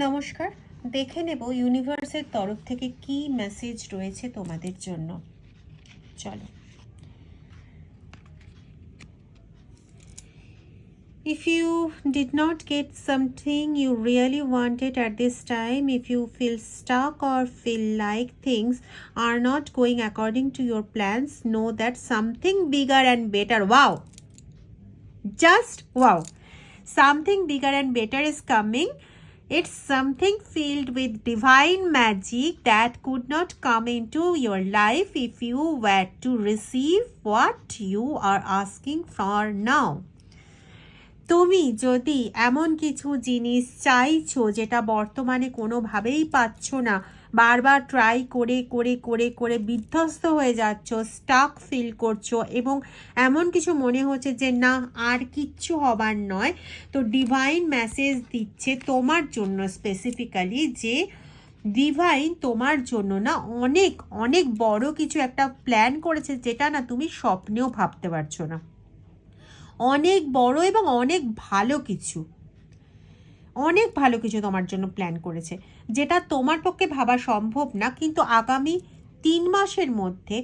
নমস্কার, দেখে নেব ইউনিভার্সের তরফ থেকে কি মেসেজ রয়েছে তোমাদের জন্য। চলো। If you did not get something you really wanted at this time, if you feel stuck or feel like things are not going according to your plans, know that something bigger and better, wow, just wow, something bigger and better is coming. It's something filled with divine magic that could not come into your life if you were to receive what you are asking for now. তুমি যদি এমন কিছু জিনিস চাইছো যেটা বর্তমানে কোনোভাবেই পাচ্ছ না, বারবার ট্রাই করে করে করে করে বিধ্বস্ত হয়ে যাচ্ছ, স্টাক ফিল করছো এবং এমন কিছু মনে হচ্ছে যে না আর কিচ্ছু হবার নয়, তো ডিভাইন মেসেজ দিচ্ছে তোমার জন্য স্পেসিফিক্যালি যে ডিভাইন তোমার জন্য না অনেক অনেক বড় কিছু একটা প্ল্যান করেছে যেটা না তুমি স্বপ্নেও ভাবতে পারছো না। অনেক বড় এবং অনেক ভালো কিছু তোমার জন্য প্ল্যান করেছে যেটা তোমার পক্ষে ভাবা সম্ভব না, কিন্তু আগামী 3 মাসের মধ্যে,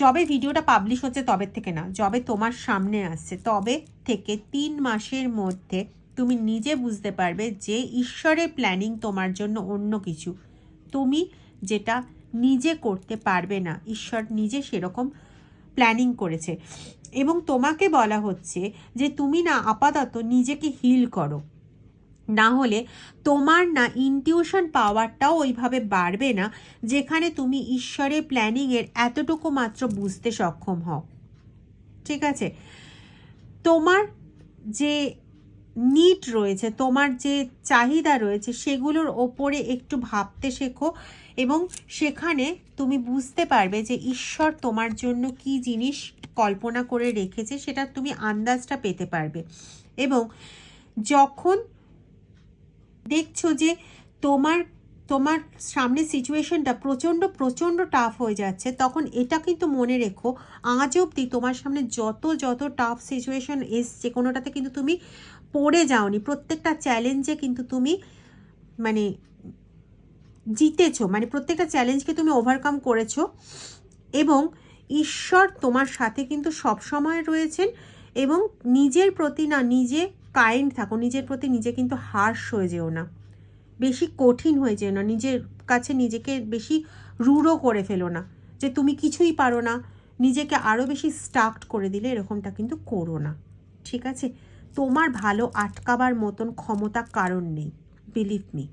যবে ভিডিওটা পাবলিশ হচ্ছে তবে থেকে না, যবে তোমার সামনে আসছে তবে থেকে 3 মাসের মধ্যে তুমি নিজে বুঝতে পারবে যে ঈশ্বরের প্ল্যানিং তোমার জন্য অন্য কিছু, তুমি যেটা নিজে করতে পারবে না, ঈশ্বর নিজে সেরকম প্ল্যানিং করেছে। এবং তোমাকে বলা হচ্ছে যে তুমি না আপাতত নিজেকে হিল করো, না হলে তোমার না ইনটিউশন পাওয়ারটাও ওইভাবে বাড়বে না যেখানে তুমি ঈশ্বরের প্ল্যানিংয়ের এতটুকু মাত্র বুঝতে সক্ষম হও। ঠিক আছে, তোমার যে নিড রয়েছে, তোমার যে চাহিদা রয়েছে সেগুলোর ওপরে একটু ভাবতে শেখো এবং সেখানে তুমি বুঝতে পারবে যে ঈশ্বর তোমার জন্য কি জিনিস কল্পনা করে রেখেছে সেটা তুমি আন্দাজটা পেতে পারবে। এবং যখন দেখছো যে তোমার তোমার সামনে সিচুয়েশনটা প্রচণ্ড টাফ হয়ে যাচ্ছে, তখন এটা কিন্তু মনে রেখো আজ অবধি তোমার সামনে যত টাফ সিচুয়েশন এসছে কোনোটাতে কিন্তু তুমি পড়ে যাওনি, প্রত্যেকটা চ্যালেঞ্জে কিন্তু তুমি মানে জিতেছো, মানে প্রত্যেকটা চ্যালেঞ্জকে তুমি ওভারকাম করেছো এবং ঈশ্বর তোমার সাথে কিন্তু সব সময় রয়েছেন। এবং নিজের প্রতি না নিজে কাইন্ড থাকো, নিজের প্রতি নিজে কিন্তু হার্শ হয়ে যেও না, বেশি কঠিন হয়ে যেও না, নিজের কাছে নিজেকে বেশি রূঢ় করে ফেলো না যে তুমি কিছুই পারো না, নিজেকে আরও বেশি স্টাকড করে দিলে এরকমটা কিন্তু করো না। ঠিক আছে, তোমার ভালো আটকাবার মতন ক্ষমতা কারণ নেই, বিলিভ মি।